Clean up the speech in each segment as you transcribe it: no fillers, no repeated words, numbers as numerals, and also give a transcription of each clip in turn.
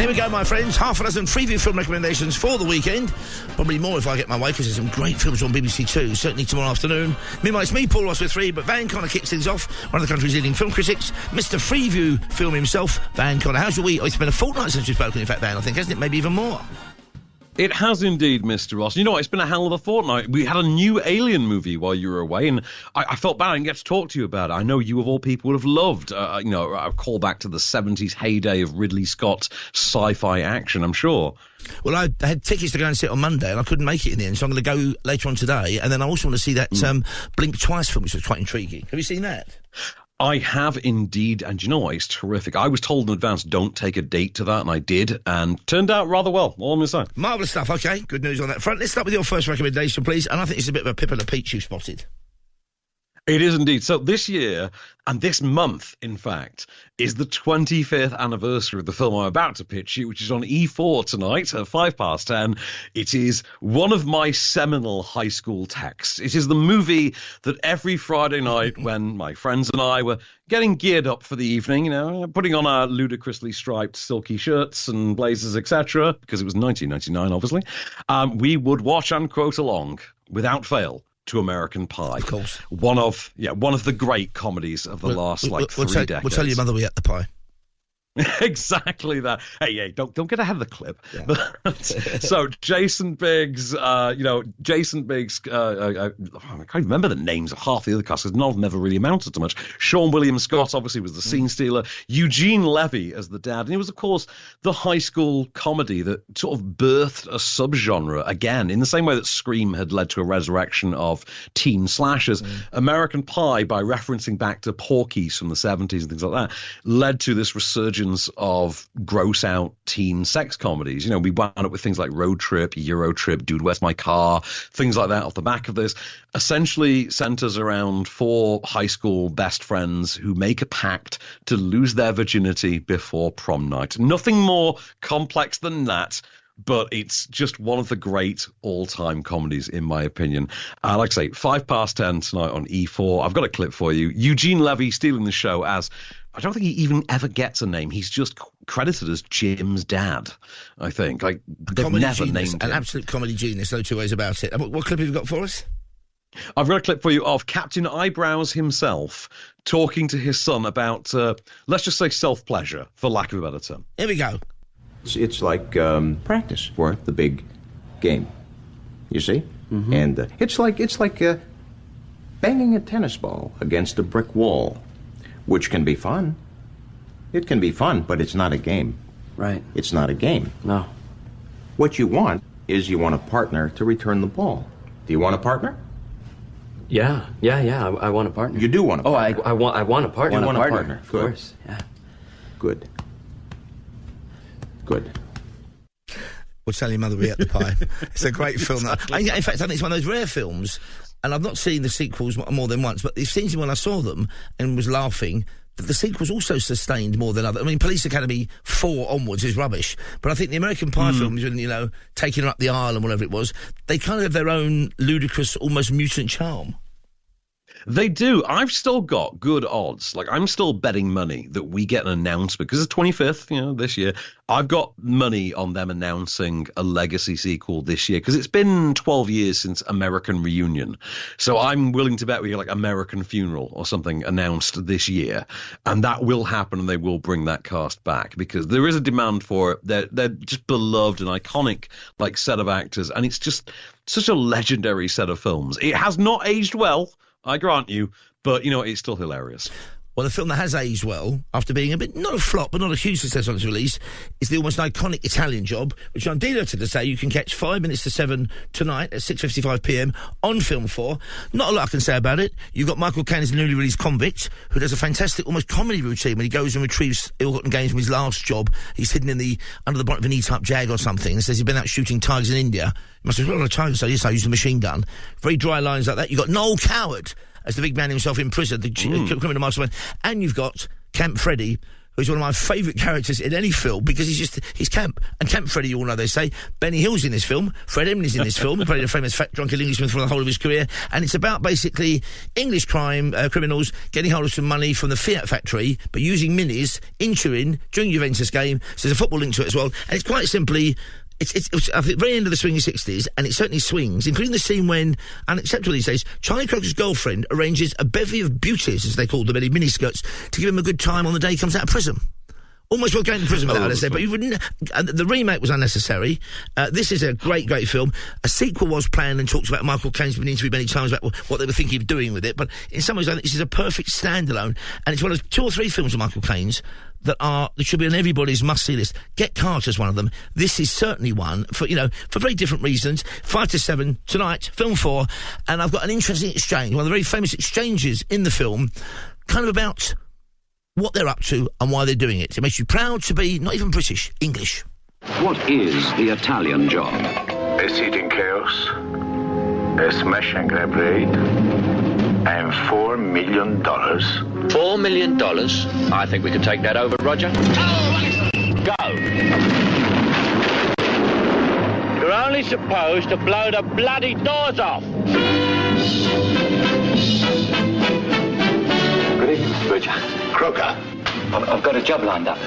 Here we go, my friends. Half a dozen Freeview film recommendations for the weekend. Probably more if I get my way, because there's some great films on BBC Two, certainly tomorrow afternoon. Meanwhile, it's me, Paul Ross, with three, but Van Connor kicks things off. One of the country's leading film critics, Mr. Freeview film himself, Van Connor. How's your week? Oh, it's been a fortnight since we've spoken, in fact, Van, I think, hasn't it? Maybe even more. It has indeed, Mr. Ross. You know what? It's been a hell of a fortnight. We had a new Alien movie while you were away, and I felt bad I didn't get to talk to you about it. I know you, of all people, would have loved, a callback to the 70s heyday of Ridley Scott's sci-fi action, I'm sure. Well, I had tickets to go and sit on Monday, and I couldn't make it in the end, so I'm going to go later on today. And then I also want to see that Blink Twice film, which was quite intriguing. Have you seen that? I have indeed, and you know what? It's terrific. I was told in advance, don't take a date to that, and I did, and turned out rather well, all I'm going to say. Marvellous stuff, OK. Good news on that front. Let's start with your first recommendation, please, and I think it's a bit of a Pip and a Peach you've spotted. It is indeed. So this year, and this month, in fact, is the 25th anniversary of the film I'm about to pitch you, which is on E4 tonight at 10:05. It is one of my seminal high school texts. It is the movie that every Friday night, when my friends and I were getting geared up for the evening, putting on our ludicrously striped silky shirts and blazers, etc., because it was 1999, obviously, we would watch and quote along, without fail, to American Pie. Of course. One of the great comedies of the last 3 decades. We'll tell your mother we ate the pie. Exactly that. Hey, don't get ahead of the clip. Yeah. So Jason Biggs, I can't remember the names of half the other cast because none of them ever really amounted to much. Sean William Scott obviously was the scene stealer. Eugene Levy as the dad, and it was of course the high school comedy that sort of birthed a subgenre again, in the same way that Scream had led to a resurrection of teen slashers. American Pie, by referencing back to Porky's from the 70s and things like that, led to this resurgence of gross out teen sex comedies. We wound up with things like Road Trip, Euro Trip, Dude, Where's My Car, things like that off the back of this. Essentially centers around 4 high school best friends who make a pact to lose their virginity before prom night. Nothing more complex than that. But it's just one of the great all-time comedies, in my opinion. Like I say, 10:05 tonight on E4. I've got a clip for you. Eugene Levy stealing the show as, I don't think he even ever gets a name. He's just credited as Jim's dad, I think. Like, they've never named him. An absolute comedy genius, no two ways about it. What clip have you got for us? I've got a clip for you of Captain Eyebrows himself talking to his son about, let's just say, self-pleasure, for lack of a better term. Here we go. It's like practice for the big game, you see? Mm-hmm. And it's like banging a tennis ball against a brick wall, which can be fun. It can be fun, but it's not a game. Right. It's not a game. No. What you want is you want a partner to return the ball. Do you want a partner? Yeah. I want a partner. You do want a partner. I want a partner. You want a partner. Of course, yeah. Good. We'll tell your mother we ate the pie. It's a great film. In fact, I think it's one of those rare films, and I've not seen the sequels more than once, but it seems to me when I saw them and was laughing that the sequels also sustained more than others. I mean, Police Academy 4 onwards is rubbish, but I think the American Pie films, taking her up the aisle and whatever it was, they kind of have their own ludicrous, almost mutant charm. They do. I've still got good odds. Like, I'm still betting money that we get an announcement, because it's 25th, this year. I've got money on them announcing a legacy sequel this year, because it's been 12 years since American Reunion. So I'm willing to bet we get like American Funeral or something announced this year. And that will happen, and they will bring that cast back, because there is a demand for it. They're just beloved and iconic, like, set of actors. And it's just such a legendary set of films. It has not aged well, I grant you, but, it's still hilarious. Well, the film that has aged well, after being a bit, not a flop, but not a huge success on its release, is the almost iconic Italian Job, which I'm delighted to say you can catch 5 minutes to 7 tonight at 6:55pm on Film 4. Not a lot I can say about it. You've got Michael Caine's newly released Convict, who does a fantastic, almost comedy routine when he goes and retrieves ill-gotten gains from his last job. He's hidden under the bonnet of an E-Type Jag or something, and says he's been out shooting tigers in India. He must have shot a tiger, so yes, I used a machine gun. Very dry lines like that. You've got Noel Coward as the big man himself in prison, the criminal mastermind. And you've got Camp Freddy, who's one of my favourite characters in any film because he's camp. And Camp Freddy, you all know they say. Benny Hill's in this film. Fred Emley's in this film. He played a famous fat, drunken Englishman for the whole of his career. And it's about basically English criminals getting hold of some money from the Fiat factory, but using minis in Turin during Juventus game. So there's a football link to it as well. And it's quite simply... It's at the very end of the swinging 60s, and it certainly swings, including the scene when, unacceptable these days, Charlie Croker's girlfriend arranges a bevy of beauties, as they call them, any miniskirts, to give him a good time on the day he comes out of prison. Almost worth going to prison without, I say, but you wouldn't... the remake was unnecessary. This is a great, great film. A sequel was planned and talked about. Michael Caine's been interviewed many times about what they were thinking of doing with it, but in some ways I think this is a perfect standalone, and it's one of 2 or 3 films of Michael Caine's that should be on everybody's must-see list. Get Carter's one of them. This is certainly one, for very different reasons. 5 to 7 tonight, film 4, and I've got an interesting exchange, one of the very famous exchanges in the film, kind of about what they're up to and why they're doing it. It makes you proud to be, not even British, English. What is the Italian job? A seating chaos, a smash and grab raid, and $4 million. $4 million? I think we could take that over, Roger. Go! You're only supposed to blow the bloody doors off. Good evening, Mr. Bridger. Croker. I've got a job lined up.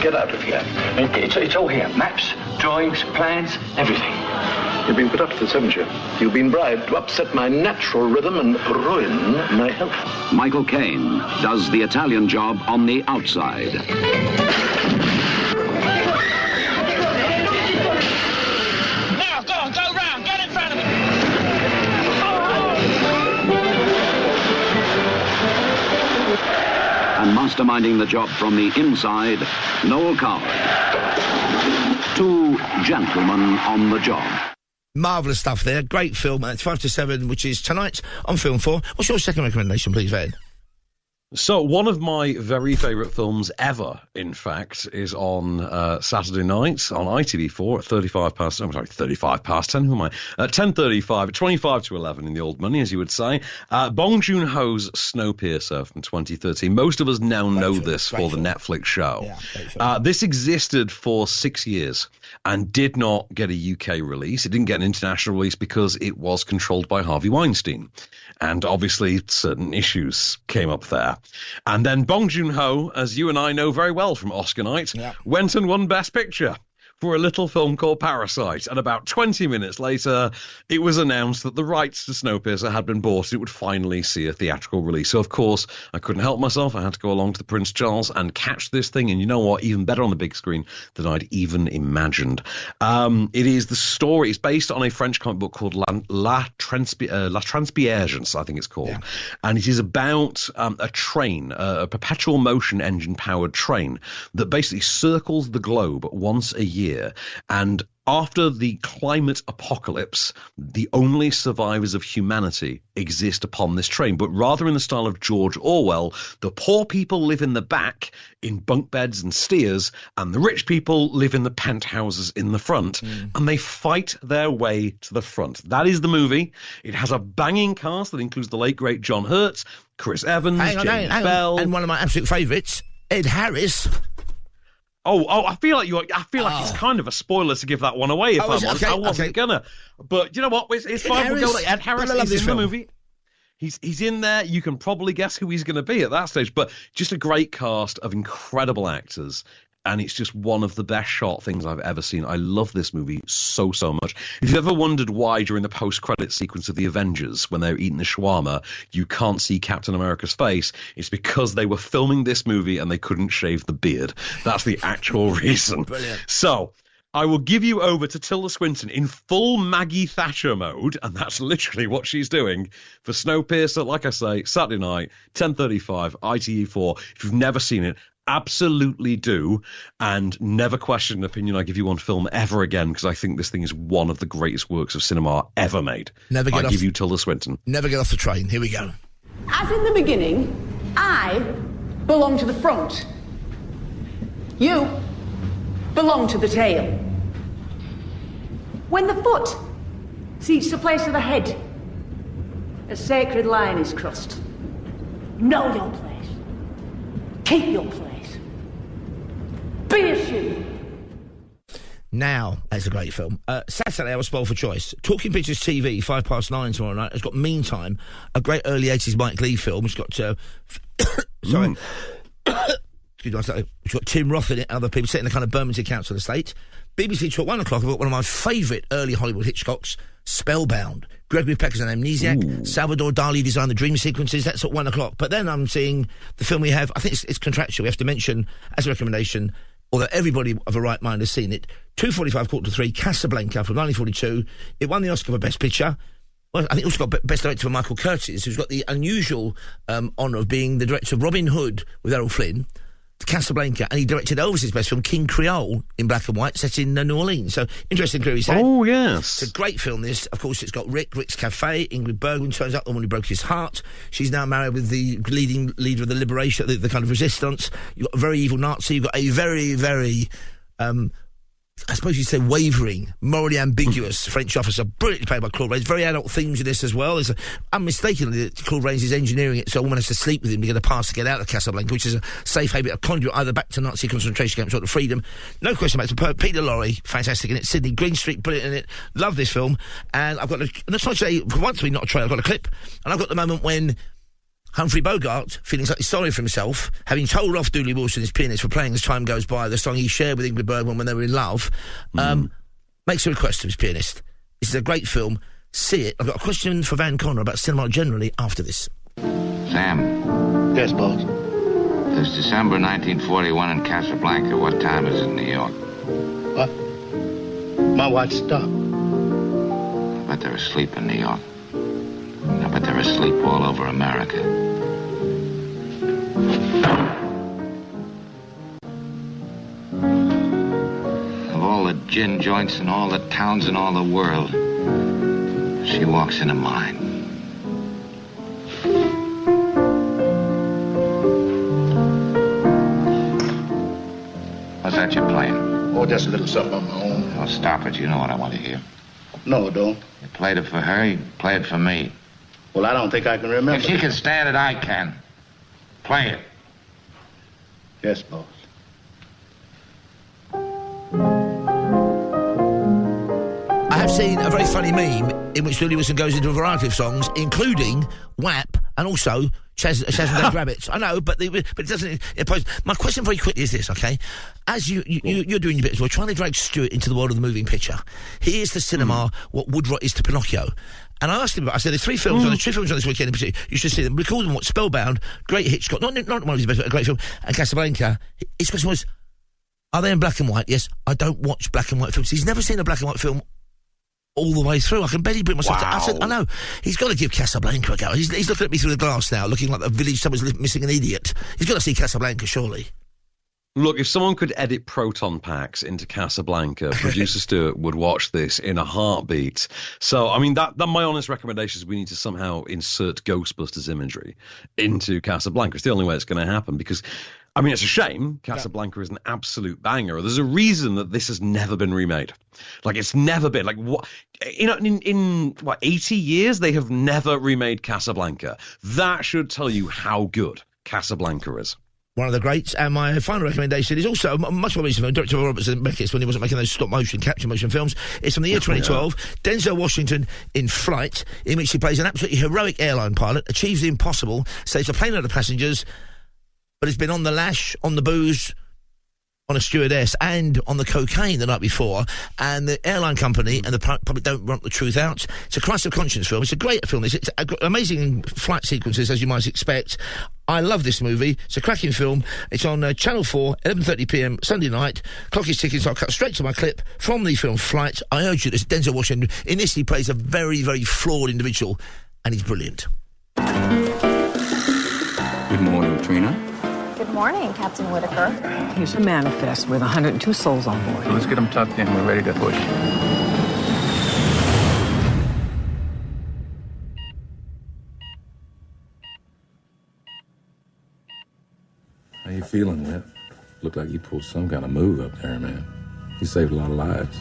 Get out of here. It's all here. Maps, drawings, plans, everything. You've been put up to this, haven't you? You've been bribed to upset my natural rhythm and ruin my health. Michael Caine does the Italian job on the outside. Now, go round. Get in front of me. And masterminding the job from the inside, Noel Coward. 2 gentlemen on the job. Marvellous stuff there. Great film. It's 5 to 7, which is tonight on Film 4. What's your second recommendation, please, Ed? So, one of my very favourite films ever, in fact, is on Saturday night on ITV4 at 35 past 10, who am I? At 10:35, at 25 to 11 in the old money, as you would say. Bong Joon-ho's Snowpiercer from 2013. Most of us now know this for the Netflix show. Yeah, this existed for 6 years and did not get a UK release. It didn't get an international release because it was controlled by Harvey Weinstein. And obviously certain issues came up there. And then Bong Joon-ho, as you and I know very well from Oscar night, went and won Best Picture for a little film called Parasite. And about 20 minutes later, it was announced that the rights to Snowpiercer had been bought. It would finally see a theatrical release. So, of course, I couldn't help myself. I had to go along to the Prince Charles and catch this thing. And you know what? Even better on the big screen than I'd even imagined. It is the story. It's based on a French comic book called La Transpiagence, I think it's called. Yeah. And it is about a train, a perpetual motion engine-powered train that basically circles the globe once a year. And after the climate apocalypse, the only survivors of humanity exist upon this train. But rather in the style of George Orwell, the poor people live in the back in bunk beds and steers, and the rich people live in the penthouses in the front, and they fight their way to the front. That is the movie. It has a banging cast that includes the late, great John Hurt, Chris Evans, James Bell. And one of my absolute favourites, Ed Harris. Oh! I feel like it's kind of a spoiler to give that one away. If I'm honest, I wasn't gonna. But you know what? It's fine. We'll go. Ed Harris is in the movie. He's in there. You can probably guess who he's going to be at that stage. But just a great cast of incredible actors. And it's just one of the best shot things I've ever seen. I love this movie so much. If you've ever wondered why during the post-credit sequence of The Avengers, when they're eating the shawarma, you can't see Captain America's face, it's because they were filming this movie and they couldn't shave the beard. That's the actual reason. Brilliant. So I will give you over to Tilda Swinton in full Maggie Thatcher mode, and that's literally what she's doing for Snowpiercer. Like I say, Saturday night, 10:35, ITV4. If you've never seen it, absolutely do, and never question an opinion I give you on film ever again, because I think this thing is one of the greatest works of cinema ever made. I give you Tilda Swinton. Never get off the train. Here we go. As in the beginning, I belong to the front. You belong to the tail. When the foot seeks the place of the head, a sacred line is crossed. Know your place. Keep your place. Bishy! Now, that's a great film. Saturday, I was spoiled for choice. Talking Pictures TV, 9:05 tomorrow night, has got Meantime, a great early 80s Mike Leigh film. It's got, sorry. Excuse me, it's got Tim Roth in it and other people set in the kind of Bermondsey Council estate. BBC 2 at 1 o'clock, I've got one of my favourite early Hollywood Hitchcocks, Spellbound. Gregory Pecker's an amnesiac. Salvador Dali designed the dream sequences. That's at 1 o'clock. But then I'm seeing the film we have, I think it's contractual. We have to mention, as a recommendation, although everybody of a right mind has seen it, 2:45, 2:45, Casablanca from 1942. It won the Oscar for Best Picture. Well, I think it also got Best Director for Michael Curtiz, who's got the unusual honour of being the director of Robin Hood with Errol Flynn, Casablanca, and he directed Elvis's best film, King Creole, in black and white, set in New Orleans. So, interesting career he's had. Oh, yes. It's a great film, this. Of course, it's got Rick's Cafe. Ingrid Bergman turns up, the one who broke his heart. She's now married with the leading leader of the liberation, the kind of resistance. You've got a very evil Nazi. You've got a very, very... I suppose you'd say wavering, morally ambiguous French officer, brilliantly played by Claude Rains. Very adult themes in this as well. There's unmistakably Claude Rains is engineering it so a woman has to sleep with him to get a pass to get out of Casablanca, which is a safe haven, a conduit either back to Nazi concentration camps or to freedom. No question about it. Peter Lorre, fantastic in it. Sydney Greenstreet, brilliant in it. Love this film. And I've got, let's not say, for once not a trailer, I've got a clip. And I've got the moment when Humphrey Bogart, feeling slightly sorry for himself, having told off Dooley Wilson, his pianist, for playing as time goes by, the song he shared with Ingrid Bergman when they were in love, makes a request to his pianist. This is a great film. See it. I've got a question for Van Conner about cinema generally after this. Sam. Yes, boss. It's December 1941 in Casablanca. What time is it in New York? What? My watch stopped. I bet they're asleep in New York. I bet they're asleep all over America. Of all the gin joints in all the towns in all the world, she walks into mine. What's that you're playing? Oh, just a little something on my own. Oh, stop it. You know what I want to hear. No, don't. You played it for her, you play it for me. Well, I don't think I can remember. If she can stand it, I can. Play it. Yes, boss. I have seen a very funny meme in which Dooley Wilson goes into a variety of songs, including WAP and also Chaz and Dave Rabbits. I know, but it doesn't impose. My question very quickly is this, okay? As you're doing your bit as well, trying to drag Stuart into the world of the moving picture. He is to cinema what Woodrot is to Pinocchio. And I asked him about, I said, there's three films on this weekend in particular. You should see them. We called them what? Spellbound, great Hitchcock, not one of his best, but a great film, and Casablanca. His question was, are they in black and white? Yes, I don't watch black and white films. He's never seen a black and white film all the way through. I can barely bring myself to... I said, I know. He's got to give Casablanca a go. He's looking at me through the glass now, looking like a village someone's missing an idiot. He's got to see Casablanca, surely. Look, if someone could edit proton packs into Casablanca, producer Stuart would watch this in a heartbeat. So, I mean, that my honest recommendation is we need to somehow insert Ghostbusters imagery into Casablanca. It's the only way it's going to happen because, I mean, it's a shame. Casablanca is an absolute banger. There's a reason that this has never been remade. Like, it's never been. Like, what? You know, in 80 years, they have never remade Casablanca. That should tell you how good Casablanca is. One of the greats, and my final recommendation is also a much more recent film, directed by Robert Zemeckis when he wasn't making those stop-motion, capture-motion films. It's from the year 2012, Denzel Washington in Flight, in which he plays an absolutely heroic airline pilot, achieves the impossible, saves a plane load of passengers, but has been on the lash, on the booze, on a stewardess, and on the cocaine the night before, and the airline company and the public don't want the truth out. It's a crisis of conscience film. It's a great film. It's amazing flight sequences, as you might expect. I love this movie. It's a cracking film. It's on Channel 4, 11:30pm, Sunday night. Clock is ticking, so I'll cut straight to my clip from the film Flight. I urge you, this Denzel Washington. In this, he plays a very, very flawed individual, and he's brilliant. Good morning, Trina. Good morning, Captain Whitaker. Here's a manifest with 102 souls on board. Let's get them tucked in. We're ready to push. How you feeling, Whip? Looked like you pulled some kind of move up there, man. You saved a lot of lives.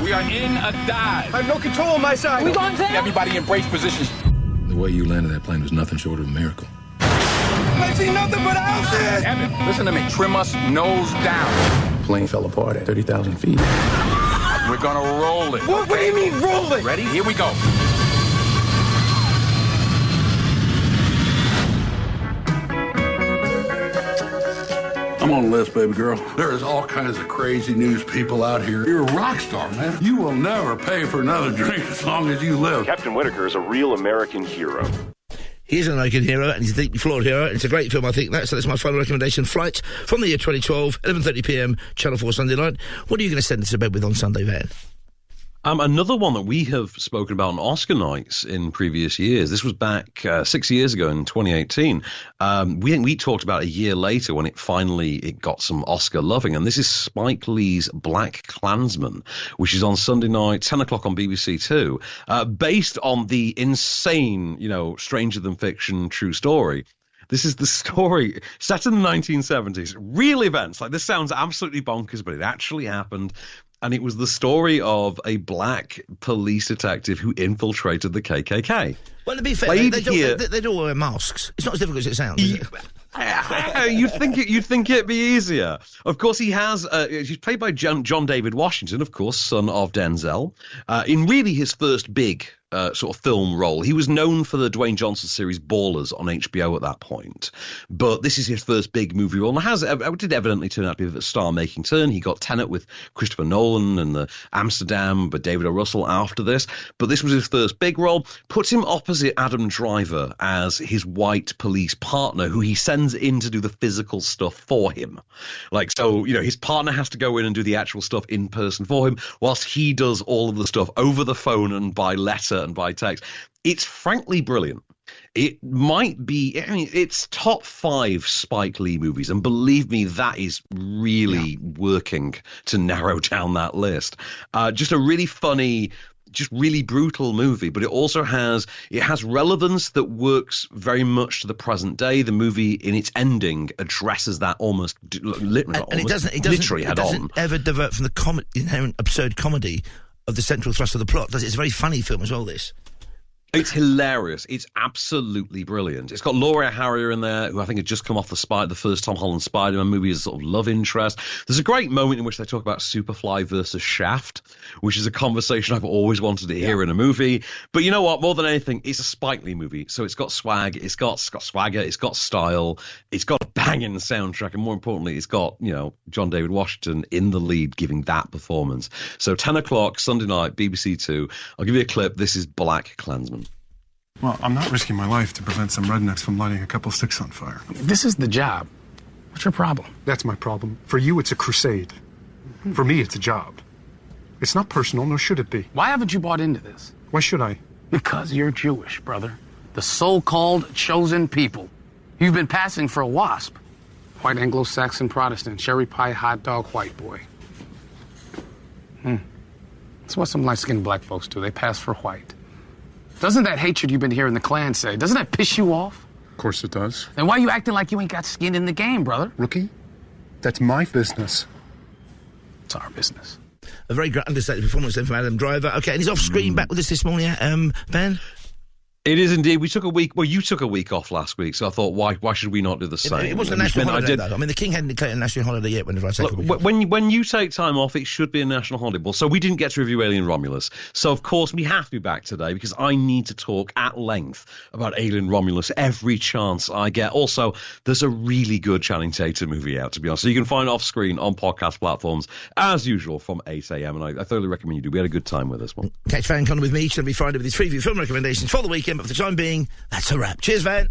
We are in a dive. I have no control on my side. We going down? Everybody in brace positions. The way you landed that plane was nothing short of a miracle. I see nothing but houses. Evan, listen to me. Trim us nose down. Plane fell apart at 30,000 feet. We're gonna roll it. What do you mean roll it? Ready? Here we go. I'm on the list, baby girl. There is all kinds of crazy news people out here. You're a rock star, man. You will never pay for another drink as long as you live. Captain Whitaker is a real American hero. He is an American hero, and he's a deeply flawed hero, and it's a great film, I think. So that's my final recommendation. Flight from the year 2012, 11:30pm, Channel 4 Sunday night. What are you going to send us to bed with on Sunday, Van? Another one that we have spoken about on Oscar nights in previous years. This was back 6 years ago in 2018. We talked about a year later when it got some Oscar loving, and this is Spike Lee's Black Klansman, which is on Sunday night, 10 o'clock on BBC Two, based on the insane, Stranger Than Fiction true story. This is the story set in the 1970s. Real events. Like, this sounds absolutely bonkers, but it actually happened. And it was the story of a black police detective who infiltrated the KKK. Well, to be fair, they do all wear masks. It's not as difficult as it sounds, is it? You'd think it'd be easier. Of course, he's played by John David Washington, of course, son of Denzel, in really his first big sort of film role. He was known for the Dwayne Johnson series Ballers on HBO at that point, but this is his first big movie role, and it did evidently turn out to be a star-making turn. He got Tenet with Christopher Nolan and the Amsterdam by David O. Russell after this, but this was his first big role. Puts him opposite Adam Driver as his white police partner, who he sends in to do the physical stuff for him. His partner has to go in and do the actual stuff in person for him, whilst he does all of the stuff over the phone and by letter and by text. It's frankly brilliant. It might be, it's top 5 Spike Lee movies, and believe me, that is really working to narrow down that list. Just a really funny, just really brutal movie, but it also has relevance that works very much to the present day. The movie, in its ending, addresses that almost literally, and it doesn't ever divert from the inherent absurd comedy of the central thrust of the plot, does it? It's a very funny film as well, this. It's hilarious. It's absolutely brilliant. It's got Laura Harrier in there, who I think had just come off the first Tom Holland Spider-Man movie as a sort of love interest. There's a great moment in which they talk about Superfly versus Shaft, which is a conversation I've always wanted to hear in a movie. But you know what? More than anything, it's a Spike Lee movie. So it's got swag, it's got swagger, it's got style, it's got a banging soundtrack, and more importantly, it's got, John David Washington in the lead giving that performance. So 10 o'clock, Sunday night, BBC Two. I'll give you a clip. This is Black Klansman. Well, I'm not risking my life to prevent some rednecks from lighting a couple sticks on fire. This is the job. What's your problem? That's my problem. For you, it's a crusade. For me, it's a job. It's not personal, nor should it be. Why haven't you bought into this? Why should I? Because you're Jewish, brother. The so-called chosen people. You've been passing for a WASP. White Anglo-Saxon Protestant, cherry pie hot dog white boy. That's what some light-skinned black folks do. They pass for white. Doesn't that hatred you've been hearing the Klan say, doesn't that piss you off? Of course it does. Then why are you acting like you ain't got skin in the game, brother? Rookie, that's my business. It's our business. A very great understated performance then from Adam Driver. Okay, and he's off screen back with us this morning, Ben? It is indeed. We took a week. Well, you took a week off last week, so I thought, why should we not do the same? It wasn't a national holiday, though. I mean, the King hadn't declared a national holiday yet. Whenever I take a week off. When you take time off, it should be a national holiday. Well, so we didn't get to review Alien Romulus. So of course we have to be back today because I need to talk at length about Alien Romulus every chance I get. Also, there's a really good Channing Tatum movie out, to be honest. So you can find it off screen on podcast platforms as usual from 8 a.m. And I thoroughly recommend you do. We had a good time with this one. Catch Van Conner with me each and every Friday with his Freeview film recommendations for the weekend. But for the time being, that's a wrap. Cheers, Van.